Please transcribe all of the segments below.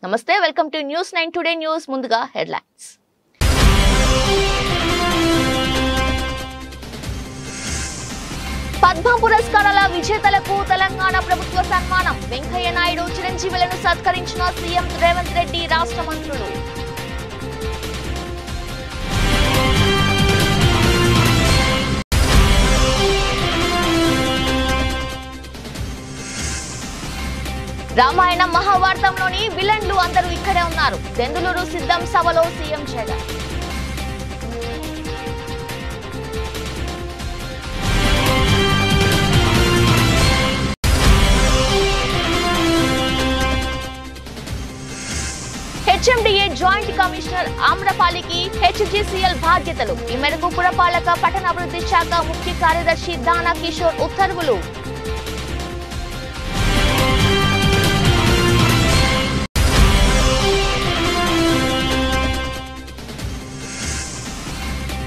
నమస్తే, welcome to news 9 today news. ముందుగా headlines. Padma పురస్కారాల విజేతలకు తెలంగాణ ప్రభుత్వ సన్మానం. వెంకయ్య నాయుడు, చిరంజీవులను సత్కరించిన సీఎం రేవంత్ రెడ్డి, రాష్ట్ర మంత్రులు. రామాయణం మహాభారతంలోని విలన్లు అందరూ ఇక్కడే ఉన్నారు. దెందులూరు సిద్ధం సభలో CM Jagan. HMDA joint commissioner ఆమ్రపాలికి హెచ్జిసిఎల్ బాధ్యతలు. ఈ మేరకు పురపాలక పట్టణాభివృద్ధి శాఖ ముఖ్య కార్యదర్శి దానా కిషోర్ ఉత్తర్వులు.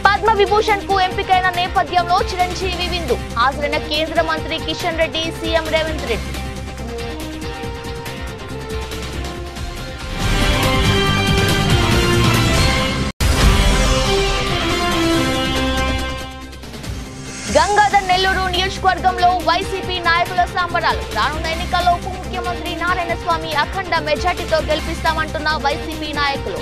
పద్మ విభూషణ్ కు ఎంపికైన నేపథ్యంలో చిరంజీవి విందు. హాజరైన కేంద్ర మంత్రి కిషన్ రెడ్డి, సీఎం రేవంత్ రెడ్డి. గంగాధర్ నెల్లూరు నియోజకవర్గంలో వైసీపీ నాయకుల సంబరాలు. రానున్న ఎన్నికల్లో ఉప ముఖ్యమంత్రి నారాయణ స్వామి అఖండ మెజార్టీతో గెలిపిస్తామంటున్న వైసీపీ నాయకులు.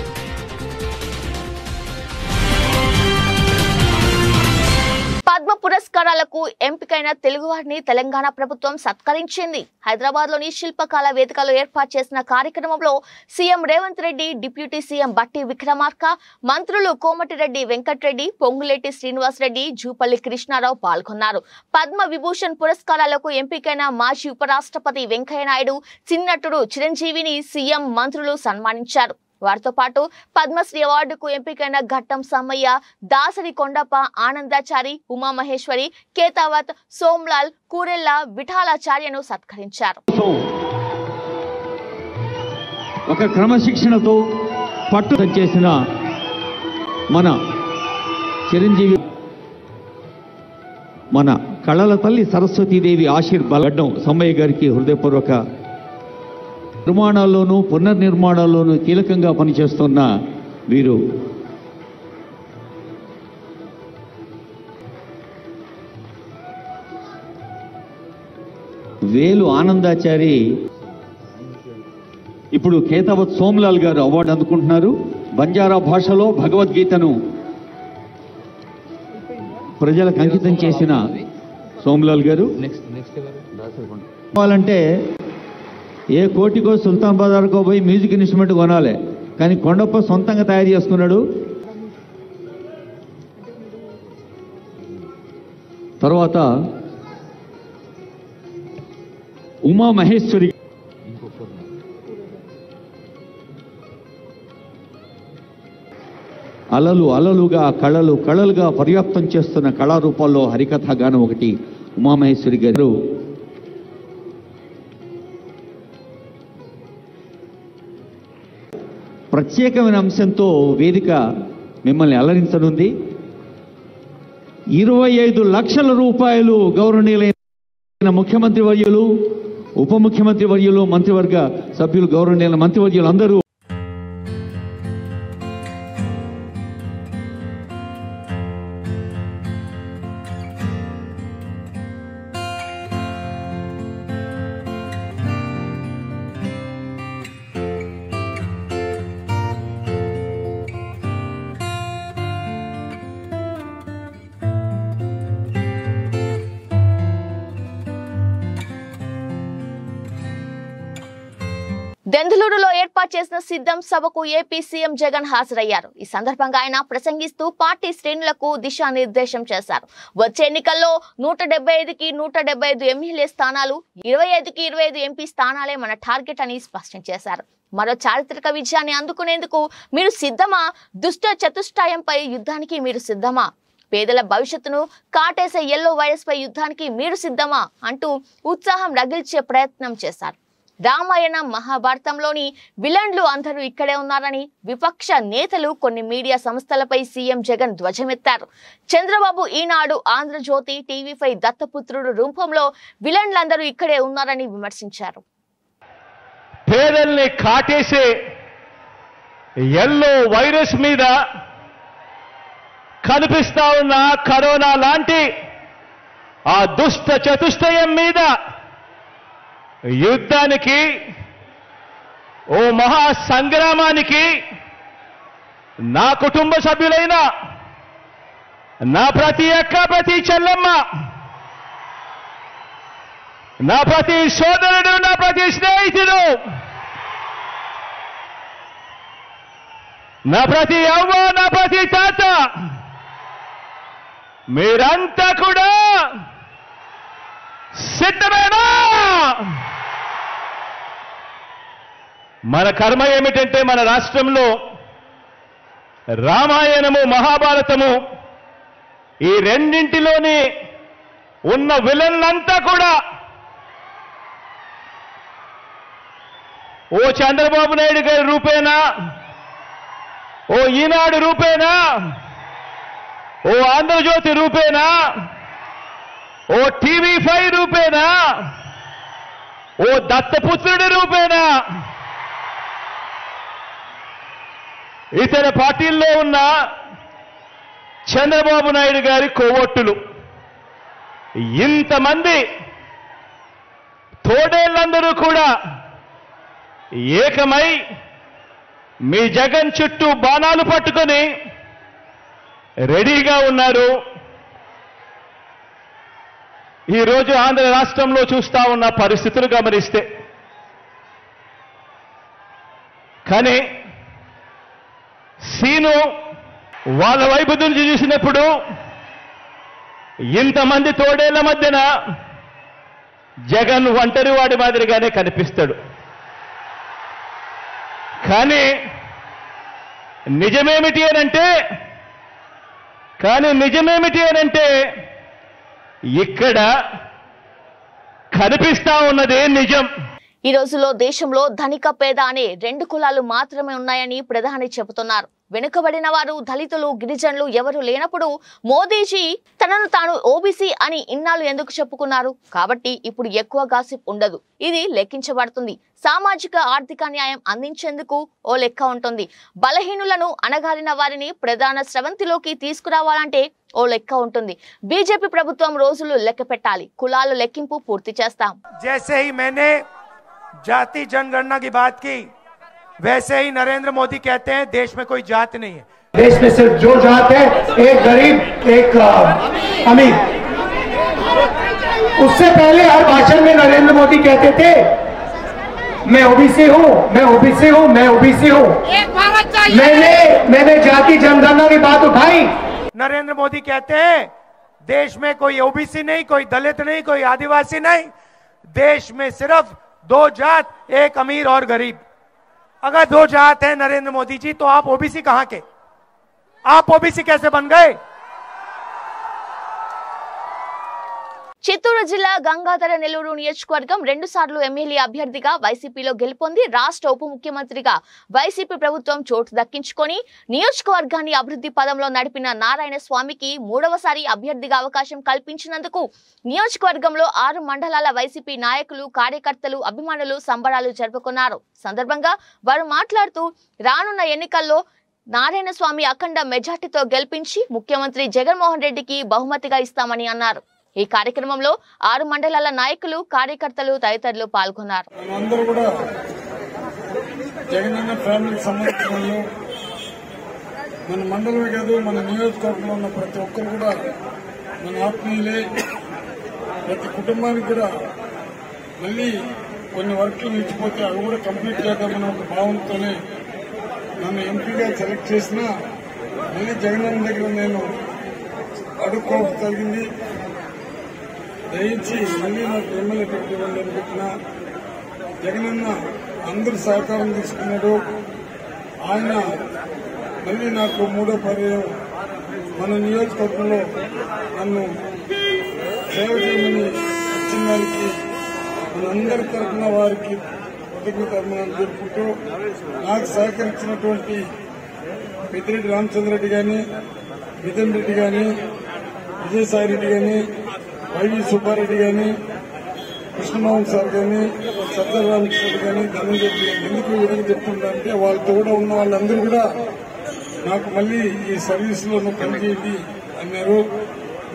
పద్మ పురస్కారాలకు ఎంపికైన తెలుగువారిని తెలంగాణ ప్రభుత్వం సత్కరించింది. హైదరాబాద్ లోని శిల్పకళ వేదికలో ఏర్పాటు చేసిన కార్యక్రమంలో CM Revanth Reddy, deputy CM బట్టి విక్రమార్క, మంత్రులు కోమటిరెడ్డి వెంకటరెడ్డి, పొంగులేటి శ్రీనివాసరెడ్డి, జూపల్లి కృష్ణారావు పాల్గొన్నారు. పద్మ విభూషణ్ పురస్కారాలకు ఎంపికైన మాజీ ఉపరాష్ట్రపతి వెంకయ్య నాయుడు, చిన్నట్టుడు చిరంజీవిని సీఎం, మంత్రులు సన్మానించారు. వారితో పాటు పద్మశ్రీ అవార్డుకు ఎంపికైన ఘట్టం సమ్మయ్య, దాసరి కొండప్ప, ఆనందాచారి, ఉమామహేశ్వరి, కేతావత్, సోమ్లాల్, కూరెల్ల, విఠాలాచార్యను సత్కరించారు. ఒక క్రమశిక్షణతో పట్టు చేసిన మన చిరంజీవి, మన కళల తల్లి సరస్వతీదేవి ఆశీర్వాదం సమ్మయ్య గారికి హృదయపూర్వక నిర్మాణాల్లోనూ పునర్నిర్మాణాల్లోనూ కీలకంగా పనిచేస్తున్న వీరు వేలు ఆనందాచారి, ఇప్పుడు కేతావత్ సోమ్లాల్ గారు అవార్డు అందుకుంటున్నారు. బంజారా భాషలో భగవద్గీతను ప్రజలకు అంకితం చేసిన సోమ్లాల్ గారు. కావాలంటే ఏ కోటికో సుల్తాన్ బజార్కో పోయి మ్యూజిక్ ఇన్స్ట్రుమెంట్ కొనాలి, కానీ కొండప్ప సొంతంగా తయారు చేసుకున్నాడు. తర్వాత ఉమామహేశ్వరి, అలలు అలలుగా, కళలు కళలుగా పర్యాప్తం చేస్తున్న కళారూపాల్లో హరికథ గానం ఒకటి. ఉమామహేశ్వరి గారు ప్రత్యేకమైన అంశంతో వేదిక మిమ్మల్ని అలరించనుంది. 25 లక్షల రూపాయలు గౌరవనీయులైన ముఖ్యమంత్రి వర్యులు, ఉప ముఖ్యమంత్రి వర్యులు, మంత్రివర్గ సభ్యులు, గౌరవనీయుల మంత్రివర్యులు అందరూ దెందులూరులో ఏర్పాటు చేసిన సిద్ధం సభకు ఏపీ సీఎం జగన్ హాజరయ్యారు. ఈ సందర్భంగా ఆయన ప్రసంగిస్తూ పార్టీ శ్రేణులకు దిశానిర్దేశం చేశారు. వచ్చే ఎన్నికల్లో 175కి 175 ఎమ్మెల్యే స్థానాలు, 25కి 25 ఎంపీ స్థానాలే మన టార్గెట్ అని స్పష్టం చేశారు. మరో చారిత్రక విజయాన్ని అందుకునేందుకు మీరు సిద్ధమా? దుష్ట చతుష్టయంపై యుద్ధానికి మీరు సిద్ధమా? పేదల భవిష్యత్తును కాటేసే ఎల్లో వైరస్ పై యుద్ధానికి మీరు సిద్ధమా అంటూ ఉత్సాహం రగిల్చే ప్రయత్నం చేశారు. రామాయణం మహాభారతంలోని విలన్లు అందరూ ఇక్కడే ఉన్నారని విపక్ష నేతలు కొన్ని మీడియా సంస్థలపై సీఎం జగన్ ధ్వజమెత్తారు. చంద్రబాబు ఈనాడు, ఆంధ్రజ్యోతి, టీవీ5 దత్తపుత్రుడు రూపంలో విలన్లందరూ ఇక్కడే ఉన్నారని విమర్శించారు. పేదల్ని కాటేసే ఎల్లో వైరస్ మీద కనిపిస్తా ఉన్న కరోనా లాంటి ఆ దుష్ట చతుష్టయం మీద యుద్ధానికి, ఓ మహా సంగ్రామానికి నా కుటుంబ సభ్యులైన నా ప్రతి అక్క, ప్రతి చెల్లెమ్మ, నా ప్రతి సోదరుడు, నా ప్రతి స్నేహితుడు, నా ప్రతి అవ్వ, నా ప్రతి తాత, మీరంతా కూడా సిద్ధమేనా? మన కర్మ ఏమిటంటే మన రాష్ట్రంలో రామాయణము, మహాభారతము ఈ రెండింటిలోని ఉన్న విలన్లంతా కూడా ఓ చంద్రబాబు నాయుడు గారి రూపేనా, ఓ ఈనాడు రూపేనా, ఓ ఆంధ్రజ్యోతి రూపేనా, ఓ TV5 రూపేనా, ఓ దత్తపుత్రుడి రూపేనా, ఇతర పార్టీల్లో ఉన్న చంద్రబాబు నాయుడు గారి కోవొట్టులు, ఇంతమంది తోడేళ్లందరూ కూడా ఏకమై మీ జగన్ చుట్టూ బాణాలు పట్టుకొని రెడీగా ఉన్నారు. ఈరోజు ఆంధ్ర రాష్ట్రంలో చూస్తా ఉన్న పరిస్థితులు గమనిస్తే, కానీ సీను వాళ్ళ వైపు నుంచి చూసినప్పుడు ఇంతమంది తోడేళ్ల మధ్యన జగన్ ఒంటరి వాడి మాదిరిగానే కనిపిస్తాడు. కానీ నిజమేమిటి అనంటే ఇక్కడ కనిపిస్తా ఉన్నదే నిజం. ఈ రోజులో దేశంలో ధనిక పేద అనే రెండు కులాలు మాత్రమే ఉన్నాయని ప్రధాని చెబుతున్నారు. వెనుకబడిన వారు, దళితులు, గిరిజనులు ఎవరు లేనప్పుడు మోదీజీ తనను తాను ఓబీసీ అని ఇన్నాళ్ళు ఎందుకు చెప్పుకున్నారు? కాబట్టి ఇప్పుడు ఎక్కువ గాసిప్ ఉండదు, ఇది లెక్కించబడుతుంది. సామాజిక ఆర్థిక న్యాయం అందించేందుకు ఓ లెక్క ఉంటుంది. బలహీనులను, అణగారిన వారిని ప్రధాన స్రవంతిలోకి తీసుకురావాలంటే ఓ లెక్క ఉంటుంది. బీజేపీ ప్రభుత్వం రోజులు లెక్క పెట్టాలి. కులాల లెక్కింపు పూర్తి చేస్తాం. जैसे ही मैंने जाति जनगणना की बात की, वैसे ही नरेंद्र मोदी कहते हैं देश में कोई जात नहीं है. देश में सिर्फ जो जात है, एक गरीब एक अमीर. उससे पहले हर भाषण में नरेंद्र मोदी कहते थे मैं ओबीसी हूँ, मैं ओबीसी हूँ, मैं ओबीसी हूँ. मैंने जाति जनगणना की बात उठाई. नरेंद्र मोदी कहते हैं देश में कोई ओबीसी नहीं, कोई दलित नहीं, कोई आदिवासी नहीं. देश में सिर्फ दो जात, एक अमीर और गरीब. अगर दो जात है नरेंद्र मोदी जी, तो आप ओबीसी कहां के? आप ओबीसी कैसे बन गए? చిత్తూరు జిల్లా గంగాధర నెల్లూరు నియోజకవర్గం 2 సార్లు ఎమ్మెల్యే అభ్యర్థిగా వైసీపీలో గెలుపొంది రాష్ట్ర ఉప ముఖ్యమంత్రిగా వైసీపీ ప్రభుత్వం చోటు దక్కించుకొని నియోజకవర్గాన్ని అభివృద్ధి పదంలో నడిపిన నారాయణ స్వామికి 3వసారి అభ్యర్థిగా అవకాశం కల్పించినందుకు నియోజకవర్గంలో 6 మండలాల వైసీపీ నాయకులు, కార్యకర్తలు, అభిమానులు సంబరాలు జరుపుకున్నారు. సందర్భంగా వారు మాట్లాడుతూ రానున్న ఎన్నికల్లో నారాయణ స్వామి అఖండ మెజార్టీతో గెలిపించి ముఖ్యమంత్రి జగన్మోహన్ రెడ్డికి బహుమతిగా ఇస్తామని అన్నారు. ఈ కార్యక్రమంలో 6 మండలాల నాయకులు, కార్యకర్తలు తదితరులు పాల్గొన్నారు. అందరూ కూడా జగనన్న ఫ్యామిలీకి సంబంధించిన వాళ్ళు, మన మండలమే కాదు మన నియోజకవర్గంలో ఉన్న ప్రతి ఒక్కరు కూడా మన ఆత్మీయులే. ప్రతి కుటుంబానికి కూడా మళ్ళీ కొన్ని వర్క్లు నిలిచిపోతే అవి కూడా కంప్లీట్ చేద్దామన్న ఒక భావనతోనే నన్ను ఎంపీగా సెలెక్ట్ చేసినా మళ్ళీ జగనన్న దగ్గర నేను అడుక్కోవడం జరిగింది. దయించి మళ్ళీ నాకు ఎమ్మెల్యే టికెట్ ఇవ్వండి అని చెప్పిన జగనన్న అందరి సహకారం తీసుకున్నాడు. ఆయన మళ్ళీ నాకు 3వ పర్యాయం మన నియోజకవర్గంలో నన్ను సేవ చేయమని వచ్చిన దానికి మనందరి తరఫున వారికి కృతజ్ఞతలు జరుపుకుంటూ నాకు సహకరించినటువంటి పెద్దిరెడ్డి రామచంద్రరెడ్డి గాని, మిథున్ రెడ్డి గాని, విజయసాయి రెడ్డి గాని, వైవి సుబ్బారెడ్డి గాని, కృష్ణమోహన్ సార్ కానీ, సజ్జల రామకృష్ణ కానీ, ధనంజయ ఎందుకు విధంగా చెప్తుందంటే వాళ్ళతో కూడా ఉన్న వాళ్ళందరూ కూడా నాకు మళ్ళీ ఈ సర్వీస్ లో పనిచేయండి అన్నారు.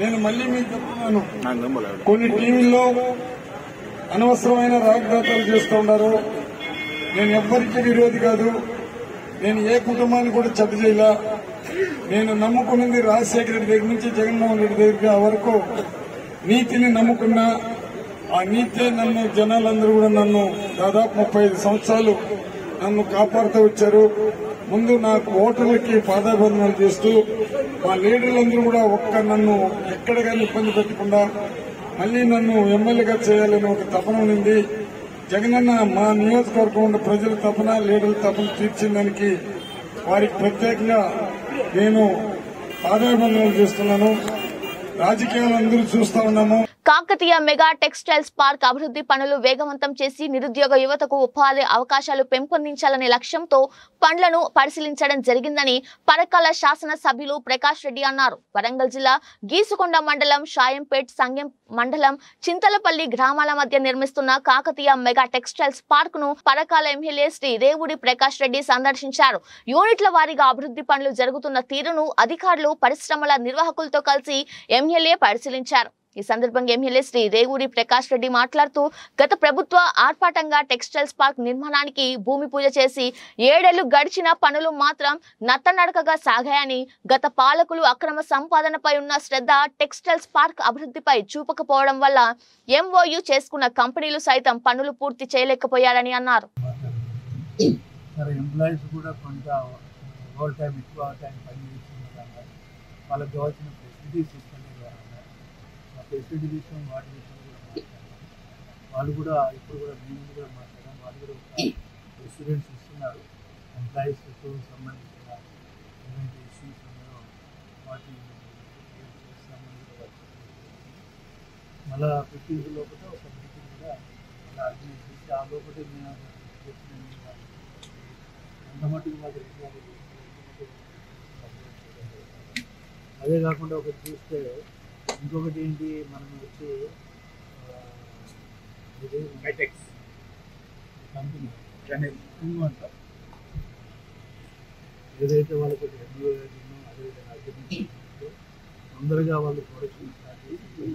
నేను మళ్ళీ మీకు చెప్తున్నాను, కొన్ని టీవీల్లో అనవసరమైన రాగదాతాలు చేస్తూ ఉన్నారు. నేను ఎవ్వరికీ విరోధి కాదు. నేను ఏ కుటుంబాన్ని కూడా చెడ్డ చేయలా. నేను నమ్ముకున్నది రాజశేఖర రెడ్డి దగ్గర నుంచి జగన్మోహన్ రెడ్డి దగ్గర వరకు నీతిని నమ్ముకున్నా. ఆ నీతే నన్ను జనాలందరూ కూడా నన్ను దాదాపు 35 సంవత్సరాలు నన్ను కాపాడుతూ వచ్చారు. ముందు నాకు ఓటర్లకి పాదాబంధనాలు చేస్తూ మా లీడర్లందరూ కూడా నన్ను ఎక్కడ కానీ ఇబ్బంది పెట్టకుండా మళ్లీ నన్ను ఎమ్మెల్యేగా చేయాలని ఒక తపన ఉంది. జగనన్న మా నియోజకవర్గం ఉన్న ప్రజల తపన, లీడర్ల తపన తీర్చిందానికి వారికి ప్రత్యేకంగా నేను పాదాబంధనాలు చేస్తున్నాను. రాజకీయాలు అందరూ చూస్తా ఉన్నాము. కాకతీయ మెగా టెక్స్టైల్స్ పార్క్ అభివృద్ధి పనులు వేగవంతం చేసి నిరుద్యోగ యువతకు ఉపాధి అవకాశాలు పెంపొందించాలనే లక్ష్యంతో పనులను పరిశీలించడం జరిగిందని పరకాల శాసన సభ్యులు ప్రకాష్ రెడ్డి అన్నారు. వరంగల్ జిల్లా గీసుకొండ మండలం షాయంపేట్, సంగెం మండలం చింతలపల్లి గ్రామాల మధ్య నిర్మిస్తున్న కాకతీయ మెగా టెక్స్టైల్స్ పార్క్ ను పరకాల ఎమ్మెల్యే శ్రీ రేవూరి ప్రకాష్ రెడ్డి సందర్శించారు. యూనిట్ల వారీగా అభివృద్ధి పనులు జరుగుతున్న తీరును అధికారులు, పరిశ్రమల నిర్వాహకులతో కలిసి ఎమ్మెల్యే పరిశీలించారు. ఈ సందర్భంగా ఎమ్మెల్యే శ్రీ రేవూరి ప్రకాష్ రెడ్డి మాట్లాడుతూ గత ప్రభుత్వ ఆర్పాటంగా టెక్స్టైల్స్ పార్క్ నిర్మాణానికి భూమి పూజ చేసి 7 ఏళ్లు గడిచిన పనులు మాత్రం నత్తనడకగా సాగాయని, గత పాలకులు అక్రమ సంపాదనపై ఉన్న శ్రద్ధ టెక్స్టైల్స్ పార్క్ అభివృద్ధిపై చూపకపోవడం వల్ల MOU చేసుకున్న కంపెనీలు సైతం పనులు పూర్తి చేయలేకపోయారని అన్నారు. ఫెసిలిటీ విషయం వాటి విషయం కూడా మాట్లాడారు. వాళ్ళు కూడా ఇప్పుడు కూడా మేము కూడా మాట్లాడాం. వాళ్ళు కూడా రెసిడెంట్స్ ఇస్తున్నారు. ఎంప్లాయీస్తో సంబంధించిన ఏవైతే ఇష్యూస్ ఉన్నాయో వాటిని చేస్తామని కూడా మళ్ళా 15 లోపల ఒక మీటింగ్ కూడా అలా ఆర్గనైజ్ చేసి ఆ లోపల మేము ఎంత మట్టుకు వాళ్ళు అదే కాకుండా ఒకటి చూస్తే ఇంకొకటి ఏంటి, మనం వచ్చి హైటెక్స్ కంపెనీ అంట ఏదైతే వాళ్ళకి రెన్యూవేషన్ అదేవిధంగా అగ్రిమెంట్ తొందరగా వాళ్ళు ప్రొడక్షన్ స్టార్ట్ చేసి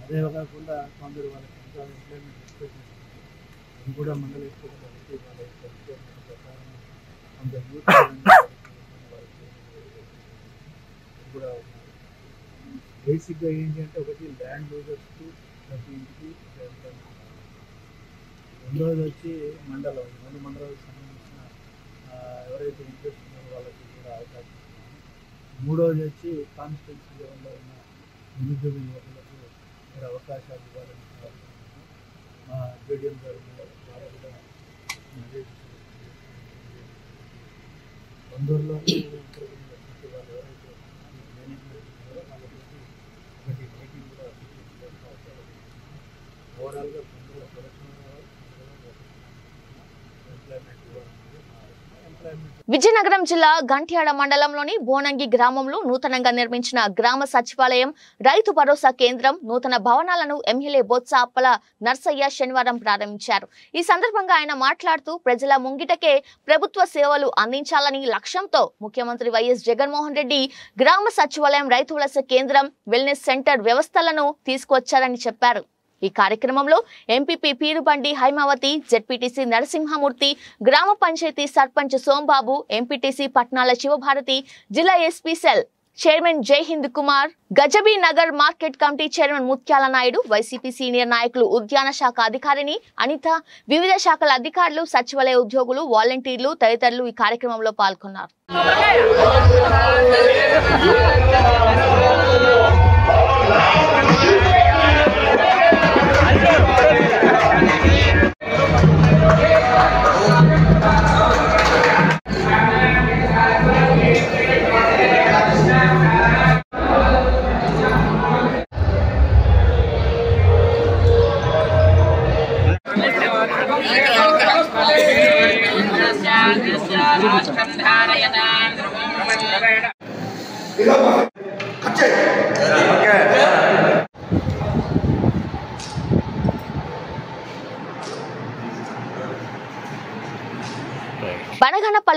అదే కాకుండా కొందరు వాళ్ళకి ఇంకా ఎంప్లాయ్మెంట్ ఎక్స్పెక్ట్ అది కూడా మండల ఎక్స్పెక్ట్ వాళ్ళ ప్రకారం కొంత యూత్ కూడా బేసిక్గా ఏంటి అంటే ఒకటి ల్యాండ్ యూజర్స్కి ప్రతి ఇంటికి రెండవది వచ్చి మండలం మండలాలకు సంబంధించిన ఎవరైతే ఇంట్రెస్ట్ ఉన్నారో వాళ్ళకి కూడా అవకాశం ఇస్తున్నాము. మూడవది వచ్చి కాన్స్టిట్యున్సీ లెవెల్లో ఉన్న నిరుద్యోగ యువకులకు మరి అవకాశాలు ఇవ్వాలని మా జేడీఎం గారు వాళ్ళు కూడా తొందరలో వాళ్ళు ఎవరైతే విజయనగరం జిల్లా గంట్యాడ మండలంలోని బోనంగి గ్రామంలో నూతనంగా నిర్మించిన గ్రామ సచివాలయం, రైతు భరోసా కేంద్రం, నూతన భవనాలను ఎమ్మెల్యే బొత్స అప్పల నర్సయ్య శనివారం ప్రారంభించారు. ఈ సందర్భంగా ఆయన మాట్లాడుతూ ప్రజల ముంగిటకే ప్రభుత్వ సేవలు అందించాలని లక్ష్యంతో ముఖ్యమంత్రి వైఎస్ జగన్మోహన్ రెడ్డి గ్రామ సచివాలయం, రైతు భరోసా కేంద్రం, వెల్నెస్ సెంటర్ వ్యవస్థలను తీసుకొచ్చారని చెప్పారు. ఈ కార్యక్రమంలో ఎంపీపీ పీరుబండి హైమావతి, జెడ్పీటీసీ నరసింహమూర్తి, గ్రామ పంచాయతీ సర్పంచ్ సోంబాబు, ఎంపీటీసీ పట్నాల శివభారతి, జిల్లా SP cell chairman Jaihind Kumar, Gajabi Nagar market committee chairman Muthyala Naidu, YCP senior నాయకులు, ఉద్యాన శాఖ అధికారిని అనిత, వివిధ శాఖల అధికారులు, సచివాలయ ఉద్యోగులు, వాలంటీర్లు తదితరులు ఈ కార్యక్రమంలో పాల్గొన్నారు.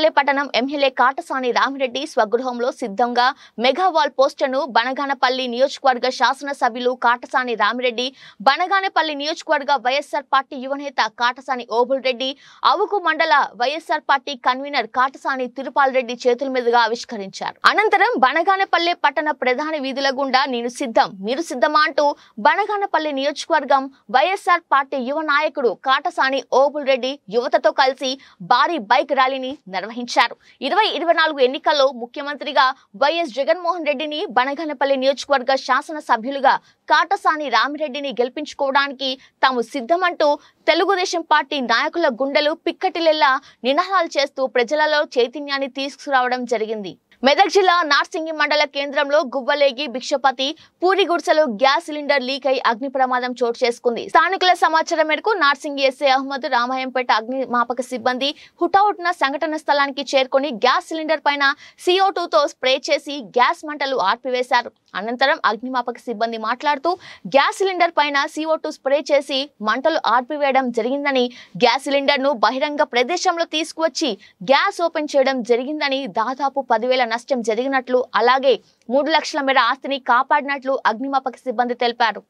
బనగానపల్లి పట్టణం ఎమ్మెల్యే కాటసాని రామిరెడ్డి స్వగృహంలో సిద్ధంగా మెగావాల్ పోస్టర్ను బనగానపల్లి నియోజకవర్గ శాసనసభ్యులు కాటసాని రామిరెడ్డి, బనగానపల్లి నియోజకవర్గ వైఎస్ఆర్ పార్టీ యువనేత కాటసాని ఓబుల్ రెడ్డి, అవుకు మండల వైఎస్ఆర్ పార్టీ కన్వీనర్ కాటసాని తిరుపాల్ రెడ్డి చేతుల మీదుగా ఆవిష్కరించారు. అనంతరం బనగానపల్లి పట్టణ ప్రధాన వీధుల గుండా నేను సిద్ధం మీరు సిద్ధమా అంటూ బనగానపల్లి నియోజకవర్గం వైఎస్ఆర్ పార్టీ యువ నాయకుడు కాటసాని ఓబుల్ రెడ్డి యువతతో కలిసి భారీ బైక్ ర్యాలీని నిర్వహించారు. 2024 ఎన్నికల్లో ముఖ్యమంత్రిగా వైఎస్ జగన్మోహన్ రెడ్డిని, బనగానపల్లి నియోజకవర్గ శాసన సభ్యులుగా కాటసాని రామిరెడ్డిని గెలిపించుకోవడానికి తాము సిద్ధమంటూ తెలుగుదేశం పార్టీ నాయకుల గుండెలు పిక్కటిలెల్లా నినాదాలు చేస్తూ ప్రజలలో చైతన్యాన్ని తీసుకురావడం జరిగింది. మెదక్ జిల్లా నార్సింగి మండల కేంద్రంలో గువ్వలేగి భిక్షపతి పూరి గుడిసెలో గ్యాస్ సిలిండర్ లీక్ అయి అగ్ని ప్రమాదం చోటు చేసుకుంది. స్థానికుల సమాచారం మేరకు నార్సింగి ఎస్ఐ అహ్మద్, రామాయంపేట అగ్నిమాపక సిబ్బంది హుటాహుటిన సంఘటన స్థలానికి చేరుకొని గ్యాస్ సిలిండర్ పైన CO2తో స్ప్రే చేసి గ్యాస్ మంటలు ఆర్పివేశారు. అనంతరం అగ్నిమాపక సిబ్బంది మాట్లాడుతూ గ్యాస్ సిలిండర్ పైన CO2 స్ప్రే చేసి మంటలు ఆర్పివేయడం జరిగిందని, గ్యాస్ సిలిండర్ ను బహిరంగ ప్రదేశంలో తీసుకువచ్చి గ్యాస్ ఓపెన్ చేయడం జరిగిందని, దాదాపు 10,000 నష్టం జరిగినట్లు, అలాగే 3 లక్షల మేర ఆస్తిని కాపాడినట్లు అగ్నిమాపక సిబ్బంది తెలిపారు.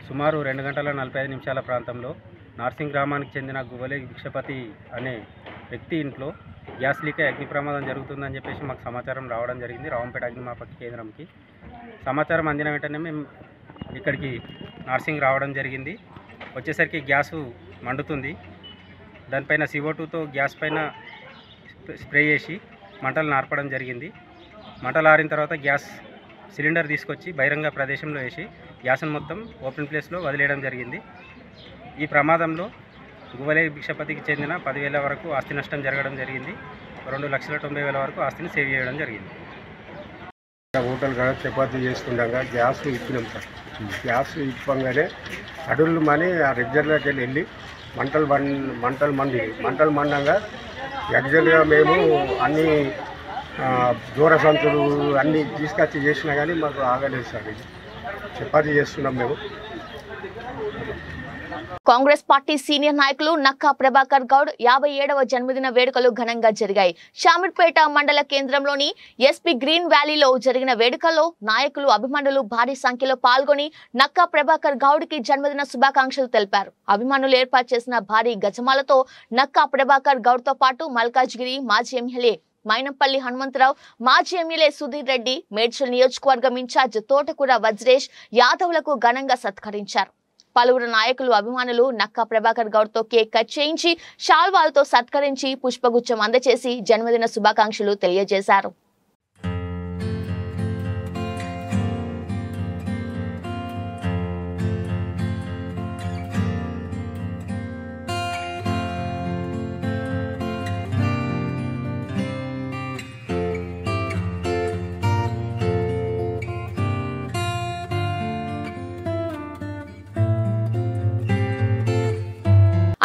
సుమారు 2 గంటల 45 నిమిషాల ప్రాంతంలో నార్సింగ్ గ్రామానికి చెందిన గువ్వలేగి భిక్షపతి అనే వ్యక్తి ఇంట్లో గ్యాస్ లీక్ అయి అగ్ని ప్రమాదం జరుగుతుందని చెప్పేసి మాకు సమాచారం రావడం జరిగింది. రావంపేట అగ్నిమాపక కేంద్రంకి సమాచారం అందిన వెంటనే మేము ఇక్కడికి నార్సింగ్ రావడం జరిగింది. వచ్చేసరికి గ్యాసు మండుతుంది. దానిపైన CO2తో గ్యాస్ పైన స్ప్రే చేసి మంటలు నార్పడం జరిగింది. మంటలు ఆరిన తర్వాత గ్యాస్ సిలిండర్ తీసుకొచ్చి బహిరంగ ప్రదేశంలో వేసి గ్యాస్ను మొత్తం ఓపెన్ ప్లేస్లో వదిలేయడం జరిగింది. ఈ ప్రమాదంలో గువ్వలేగి భిక్షపతికి చెందిన 10,000 వరకు ఆస్తి నష్టం జరగడం జరిగింది. 2,90,000 వరకు ఆస్తిని సేవ్ చేయడం జరిగింది. హోటల్ కాడ చపాతీ చేసుకుండగా గ్యాస్ ఇప్పినాం సార్. గ్యాస్ ఇప్పగానే అడుళ్ళు మని ఆ రెగ్యులర్కి వెళ్ళి మంటలు మండగా యాక్చువల్గా మేము అన్ని దూర సంచులు అన్నీ తీసుకొచ్చి చేసినా కానీ మాకు ఆగలేదు సార్. ఇది చపాతీ చేస్తున్నాం మేము. కాంగ్రెస్ పార్టీ సీనియర్ నాయకులు నక్కా ప్రభాకర్ గౌడ్ 57వ జన్మదిన వేడుకలు ఘనంగా జరిగాయి. షామీర్పేట మండల కేంద్రంలోని SP గ్రీన్ వ్యాలీలో జరిగిన వేడుకల్లో నాయకులు, అభిమానులు భారీ సంఖ్యలో పాల్గొని నక్కా ప్రభాకర్ గౌడ్ కి జన్మదిన శుభాకాంక్షలు తెలిపారు. అభిమానులు ఏర్పాటు చేసిన భారీ గజమాలతో నక్కా ప్రభాకర్ గౌడ్ తో పాటు మల్కాజ్గిరి మాజీ ఎమ్మెల్యే మైనంపల్లి హనుమంతరావు, మాజీ ఎమ్మెల్యే సుధీర్ రెడ్డి, మేడ్చల్ నియోజకవర్గం ఇన్ఛార్జ్ తోటకూర వజ్రేష్ యాదవ్లకు ఘనంగా సత్కరించారు. పలువురు నాయకులు, అభిమానులు నక్కా ప్రభాకర్ గౌడ్ తో కేక్ కట్ చేయించి షాల్వాలతో సత్కరించి పుష్పగుచ్చం అందజేసి జన్మదిన శుభాకాంక్షలు తెలియజేశారు.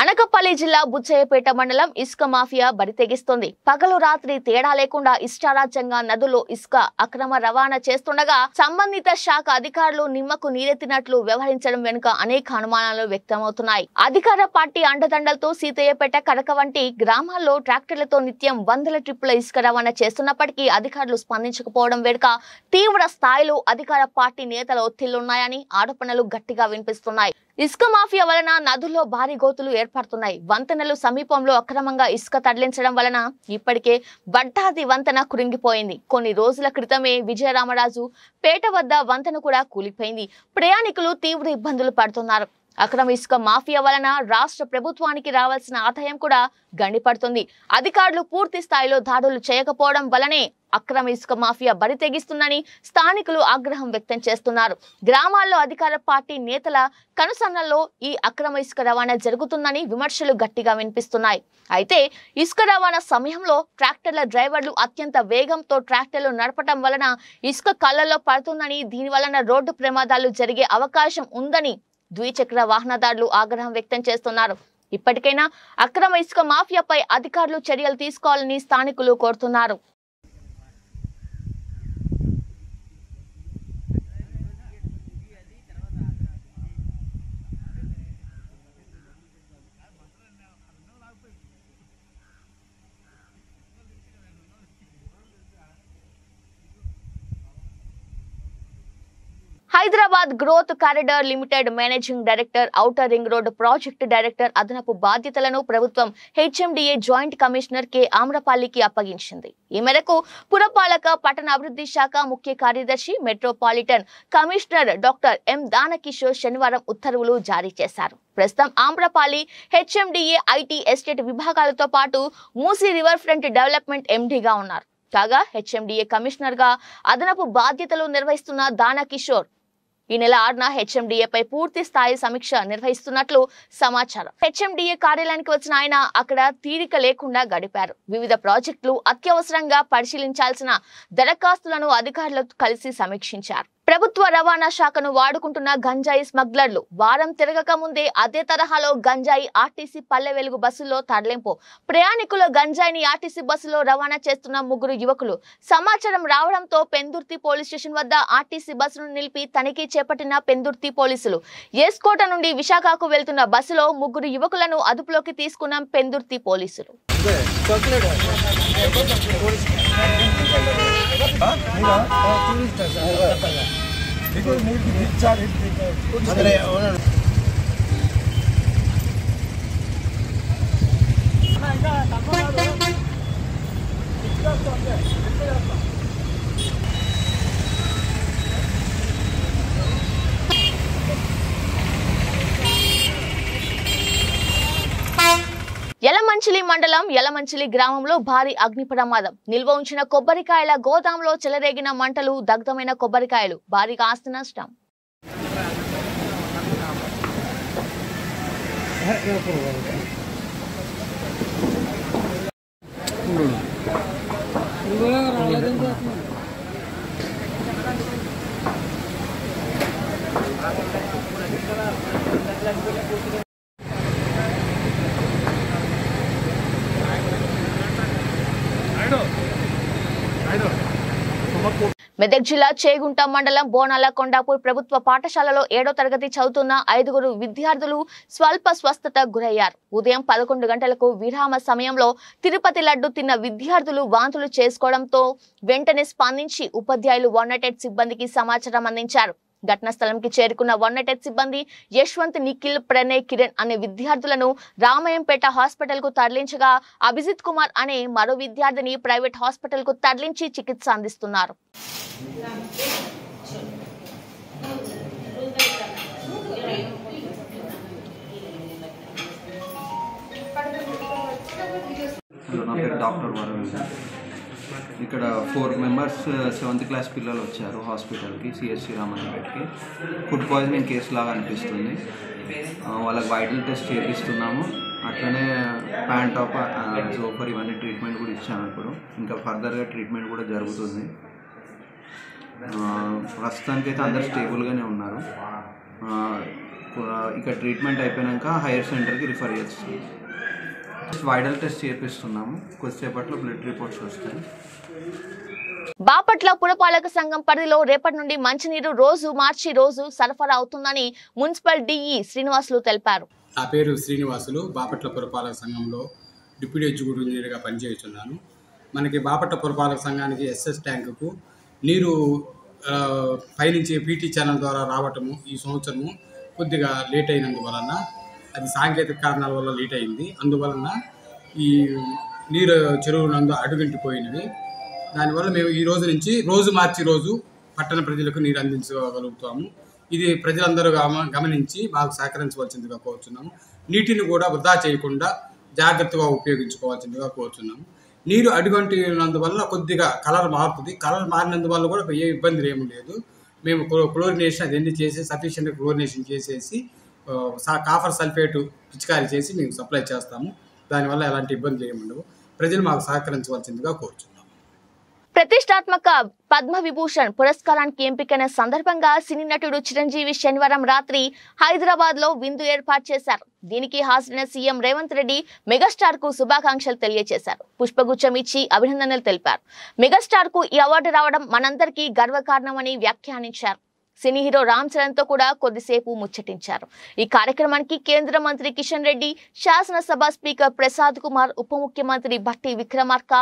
అనకాపల్లి జిల్లా బుచ్చయ్యపేట మండలం ఇసుక మాఫియా బరితెగిస్తోంది. పగలు రాత్రి తేడా లేకుండా ఇష్టారాజ్యంగా నదుల్లో ఇసుక అక్రమ రవాణా చేస్తుండగా సంబంధిత శాఖ అధికారులు నిమ్మకు నీరెత్తినట్లు వ్యవహరించడం వెనుక అనేక అనుమానాలు వ్యక్తమవుతున్నాయి. అధికార పార్టీ అండదండలతో సీతయ్యపేట, కడక వంటి గ్రామాల్లో ట్రాక్టర్లతో నిత్యం 100 ట్రిప్పుల ఇసుక రవాణా చేస్తున్నప్పటికీ అధికారులు స్పందించకపోవడం వెనుక తీవ్ర స్థాయిలో అధికార పార్టీ నేతల ఒత్తిళ్లున్నాయని ఆరోపణలు గట్టిగా వినిపిస్తున్నాయి. ఇసుక మాఫియా వలన నదుల్లో భారీ గోతులు ఏర్పడుతున్నాయి. వంతెనలు సమీపంలో అక్రమంగా ఇసుక తరలించడం వలన ఇప్పటికే వడ్డాది వంతెన కురింగిపోయింది. కొన్ని రోజుల క్రితమే విజయరామరాజు పేట వద్ద వంతెన కూడా కూలిపోయింది. ప్రయాణికులు తీవ్ర ఇబ్బందులు పడుతున్నారు. అక్రమ ఇసుక మాఫియా వలన రాష్ట్ర ప్రభుత్వానికి రావాల్సిన ఆదాయం కూడా గండిపడుతుంది. అధికారులు పూర్తి స్థాయిలో దాడులు చేయకపోవడం వలనే అక్రమ ఇసుక మాఫియా బరి తెగిస్తుందని స్థానికులు ఆగ్రహం వ్యక్తం చేస్తున్నారు. గ్రామాల్లో అధికార పార్టీ నేతల కనుసన్నల్లో ఈ అక్రమ ఇసుక రవాణా జరుగుతుందని విమర్శలు గట్టిగా వినిపిస్తున్నాయి. అయితే ఇసుక రవాణా సమయంలో ట్రాక్టర్ల డ్రైవర్లు అత్యంత వేగంతో ట్రాక్టర్లు నడపడం వలన ఇసుక కళ్ళల్లో పడుతుందని, దీని వలన రోడ్డు ప్రమాదాలు జరిగే అవకాశం ఉందని ద్విచక్ర వాహనదారులు ఆగ్రహం వ్యక్తం చేస్తున్నారు. ఇప్పటికైనా అక్రమ ఇసుక మాఫియాపై అధికారులు చర్యలు తీసుకోవాలని స్థానికులు కోరుతున్నారు. Hyderabad growth corridor limited managing director, outer ring road project director అదనపు బాధ్యతలను ప్రభుత్వం హెచ్ఎండిఏ జాయింట్ కమిషనర్ కె ఆమ్రపాలికి అప్పగించింది. ఈ మేరకు పురపాలక పట్టణ అభివృద్ధి శాఖ ముఖ్య కార్యదర్శి metropolitan commissioner doctor M Danakishore శనివారం ఉత్తర్వులు జారీ చేశారు. ప్రస్తుతం ఆమ్రపాలి హెచ్ఎండిఏ ఐటీ ఎస్టేట్ విభాగాలతో పాటు మూసీ రివర్ ఫ్రంట్ డెవలప్మెంట్ ఎండీగా ఉన్నారు. కాగా హెచ్ఎండిఏ కమిషనర్ గా అదనపు బాధ్యతలు నిర్వహిస్తున్న దానకిషోర్ ఈ నెల 6న హెచ్ఎండిఏపై పూర్తి స్థాయి సమీక్ష నిర్వహిస్తున్నట్లు సమాచారం. హెచ్ఎండిఏ కార్యాలయానికి వచ్చిన ఆయన అక్కడ తీరిక లేకుండా గడిపారు. వివిధ ప్రాజెక్టులు అత్యవసరంగా పరిశీలించాల్సిన దరఖాస్తులను అధికారులతో కలిసి సమీక్షించారు. ప్రభుత్వ రవాణా శాఖను వాడుకుంటున్న గంజాయి స్మగ్లర్లు వారం తిరగక ముందే అదే తరహాలో గంజాయి ఆర్టీసీ పల్లె వెలుగు బస్సుల్లో తరలింపు. ప్రయాణికుల గంజాయిని ఆర్టీసీ బస్సులో రవాణా చేస్తున్న 3 యువకులు. సమాచారం రావడంతో పెందుర్తి పోలీస్ స్టేషన్ వద్ద ఆర్టీసీ బస్సును నిలిపి తనిఖీ చేపట్టిన పెందుర్తి పోలీసులు ఎస్కోట నుండి విశాఖకు వెళ్తున్న బస్సులో 3 యువకులను అదుపులోకి తీసుకున్న పెందుర్తి పోలీసులు. యలమంచిలి మండలం యలమంచిలి గ్రామంలో భారీ అగ్ని ప్రమాదం. నిల్వ ఉంచిన కొబ్బరికాయల గోదాంలో చెలరేగిన మంటలు, దగ్ధమైన కొబ్బరికాయలు, భారీగా ఆస్తి నష్టం. మెదక్ జిల్లా చేగుంట మండలం బోనాల కొండాపూర్ ప్రభుత్వ పాఠశాలలో 7వ తరగతి చదువుతున్న 5 విద్యార్థులు స్వల్ప స్వస్థతకు గురయ్యారు. ఉదయం 11 గంటలకు విరామ సమయంలో తిరుపతి లడ్డు తిన్న విద్యార్థులు వాంతులు చేసుకోవడంతో వెంటనే స్పందించి ఉపాధ్యాయులు 108 సిబ్బందికి సమాచారం అందించారు. ఘటనా స్థలంకి చేరుకున్న 108 సిబ్బంది యశ్వంత్, నిఖిల్, ప్రణయ్, కిరణ్ అనే విద్యార్థులను రామయంపేట హాస్పిటల్ కు తరలించగా అభిజిత్ కుమార్ అనే మరో విద్యార్థిని ప్రైవేట్ హాస్పిటల్ కు తరలించి చికిత్స అందిస్తున్నారు. ఇక్కడ 4 మెంబర్స్ 7th క్లాస్ పిల్లలు వచ్చారు హాస్పిటల్కి, సిఎస్సి రామన్నపేటకి. ఫుడ్ పాయిజనింగ్ కేసు లాగా అనిపిస్తుంది. వాళ్ళకి వైటల్ టెస్ట్ చేపిస్తున్నాము. అట్లనే ప్యాంటాప్, జోఫర్ ఇవన్నీ ట్రీట్మెంట్ కూడా ఇచ్చాము. ఇప్పుడు ఇంకా ఫర్దర్గా ట్రీట్మెంట్ కూడా జరుగుతుంది. ప్రస్తుతానికైతే అందరు స్టేబుల్గానే ఉన్నారు. ఇక ట్రీట్మెంట్ అయిపోయాక హైయర్ సెంటర్కి రిఫర్ చేస్తున్నాం. వైటల్ టెస్ట్ చేపిస్తున్నాము. కొద్దిసేపట్లో బ్లడ్ రిపోర్ట్స్ వస్తాయి. బాపట్ల పురపాలక సంఘం పరిధిలో రేపటి నుండి మంచినీరు రోజు మార్చి రోజు సరఫరా అవుతుందని మున్సిపల్ డిఈ శ్రీనివాసులు తెలిపారు. నా పేరు శ్రీనివాసులు. బాపట్ల పురపాలక సంఘంలో డిప్యూటీ ఎగ్జిక్యూటివ్ ఇంజనీర్గా పనిచేస్తున్నాను. మనకి బాపట్ల పురపాలక సంఘానికి ఎస్ఎస్ ట్యాంకుకు నీరు పైనుంచి పీటీ ఛానల్ ద్వారా రావటము ఈ సంవత్సరము కొద్దిగా లేట్ అయినందువలన, అది సాంకేతిక కారణాల వల్ల లేట్ అయింది. అందువలన ఈ నీరు చెరువు నందు అడుగంటిపోయినవి. దానివల్ల మేము ఈ రోజు నుంచి రోజు మార్చి రోజు పట్టణ ప్రజలకు నీరు అందించగలుగుతాము. ఇది ప్రజలందరూ గమనించి మాకు సహకరించవలసిందిగా కోరుచున్నాము. నీటిని కూడా వృధా చేయకుండా జాగ్రత్తగా ఉపయోగించుకోవాల్సిందిగా కోరుచున్నాము. నీరు అడుగంటినందువల్ల కొద్దిగా కలర్ మారుతుంది. కలర్ మారినందువల్ల కూడా ఏ ఇబ్బంది ఏమీ లేదు. మేము క్లోరినేషన్ అదన్నీ చేసి సఫిషియెంట్ క్లోరినేషన్ చేసేసి కాపర్ సల్ఫేటు పిచికారీ చేసి మేము సప్లై చేస్తాము. దానివల్ల ఎలాంటి ఇబ్బందులు ఏమి ఉండవు. ప్రజలు మాకు సహకరించవలసిందిగా కోరుచున్నాము. ప్రతిష్టాత్మక పద్మ విభూషణ్ పురస్కారానికి ఎంపికైన సందర్భంగా సినీ నటుడు చిరంజీవి శనివారం రాత్రి హైదరాబాద్ లో విందు ఏర్పాటు చేశారు. దీనికి హాజరైన సీఎం రేవంత్ రెడ్డి మెగాస్టార్ కు శుభాకాంక్షలు తెలియజేశారు. పుష్పగుచ్చం ఇచ్చి అభినందనలు తెలిపారు. మెగాస్టార్ కు ఈ అవార్డు రావడం మనందరికీ గర్వకారణమని వ్యాఖ్యానించారు. సినీ హీరో రామ్ చరణ్ తో కూడా కొద్దిసేపు ముచ్చటించారు. ఈ కార్యక్రమానికి కేంద్ర మంత్రి కిషన్ రెడ్డి, శాసనసభ స్పీకర్ ప్రసాద్ కుమార్, ఉప ముఖ్యమంత్రి భట్టి విక్రమార్క,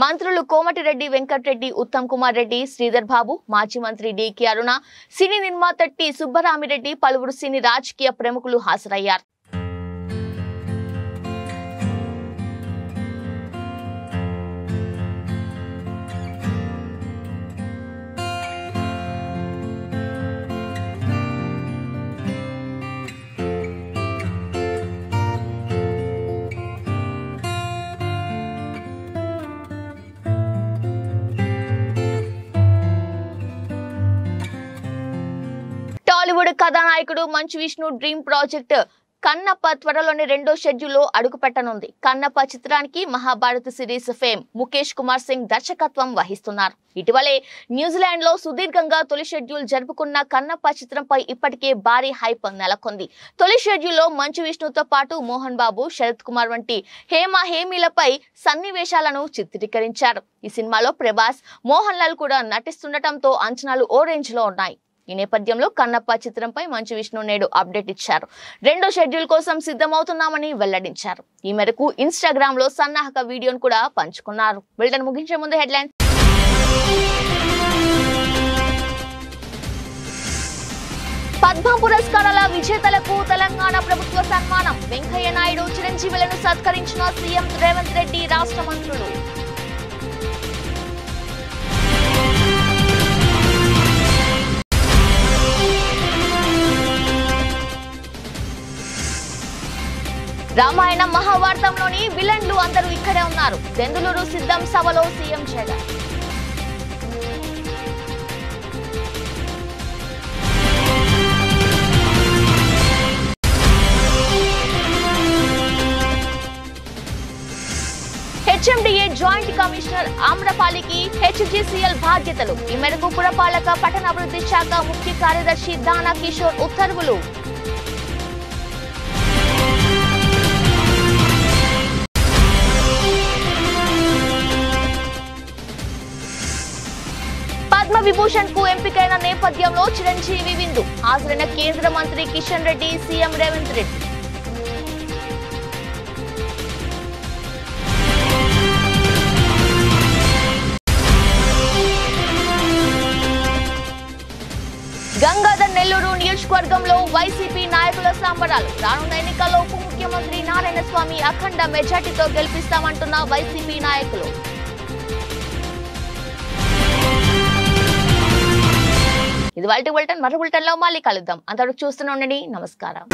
మంత్రులు కోమటిరెడ్డి వెంకటరెడ్డి, ఉత్తమ్ కుమార్ రెడ్డి, శ్రీధర్ బాబు, మాజీ మంత్రి డికే అరుణ, సినీ నిర్మాత టి సుబ్బరామిరెడ్డి, పలువురు సినీ రాజకీయ ప్రముఖులు హాజరయ్యారు. టాలీవుడ్ కథానాయకుడు మంచు విష్ణు డ్రీమ్ ప్రాజెక్ట్ కన్నప్ప త్వరలోని 2వ షెడ్యూల్లో అడుగుపెట్టనుంది. కన్నప్ప చిత్రానికి మహాభారత్ సిరీస్ ఫేమ్ ముఖేష్ కుమార్ సింగ్ దర్శకత్వం వహిస్తున్నారు. ఇటీవలే న్యూజిలాండ్ లో సుదీర్ఘంగా తొలి షెడ్యూల్ జరుపుకున్న కన్నప్ప చిత్రంపై ఇప్పటికే భారీ హైప్ నెలకొంది. తొలి షెడ్యూల్లో మంచు విష్ణుతో పాటు మోహన్ బాబు, శరత్ కుమార్ వంటి హేమీలపై సన్నివేశాలను చిత్రీకరించారు. ఈ సినిమాలో ప్రభాస్, మోహన్ లాల్ కూడా నటిస్తుండటంతో అంచనాలు ఓ రేంజ్ లో ఉన్నాయి. ఈ నేపథ్యంలో కన్నప్ప చిత్రంపై మంచు విష్ణు నేడు అప్డేట్ ఇచ్చారు. 2వ షెడ్యూల్ కోసం సిద్ధమవుతున్నామని వెల్లడించారు. ఈ మేరకు ఇన్స్టాగ్రామ్ లో సన్నాహక వీడియోను కూడా పంచుకున్నారు. బులెటిన్ ముగించే ముందు హెడ్లైన్స్. పద్మ పురస్కారాల విజేతలకు తెలంగాణ ప్రభుత్వ సన్మానం. వెంకయ్య నాయుడు, చిరంజీవులను సత్కరించిన సీఎం రేవంత్ రెడ్డి, రాష్ట్ర మంత్రులు. రామాయణం మహాభారతంలోని విలన్లు అందరూ ఇక్కడే ఉన్నారు. దెందులూరు సిద్ధం సభలో CM Jagan. HMDA joint commissioner ఆమ్రపాలికి హెచ్జిసిఎల్ బాధ్యతలు. ఈ మేరకు పురపాలక పట్టణాభివృద్ధి శాఖ ముఖ్య కార్యదర్శి దానా కిషోర్ ఉత్తర్వులు. పద్మ విభూషణ్ కు ఎంపికైన నేపథ్యంలో చిరంజీవి విందు. హాజరైన కేంద్ర మంత్రి కిషన్ రెడ్డి, సీఎం రేవంత్ రెడ్డి. గంగాధర్ నెల్లూరు నియోజకవర్గంలో వైసీపీ నాయకుల సంబరాలు. రానున్న ఎన్నికల్లో ఉప ముఖ్యమంత్రి నారాయణ స్వామి అఖండ మెజార్టీతో గెలిపిస్తామంటున్న వైసీపీ నాయకులు. ఇది వాల్టి బులెటిన్. మరో బులెటిన్ లో మళ్ళీ కలుద్దాం. అంతవరకు చూస్తూనే ఉండండి. నమస్కారం.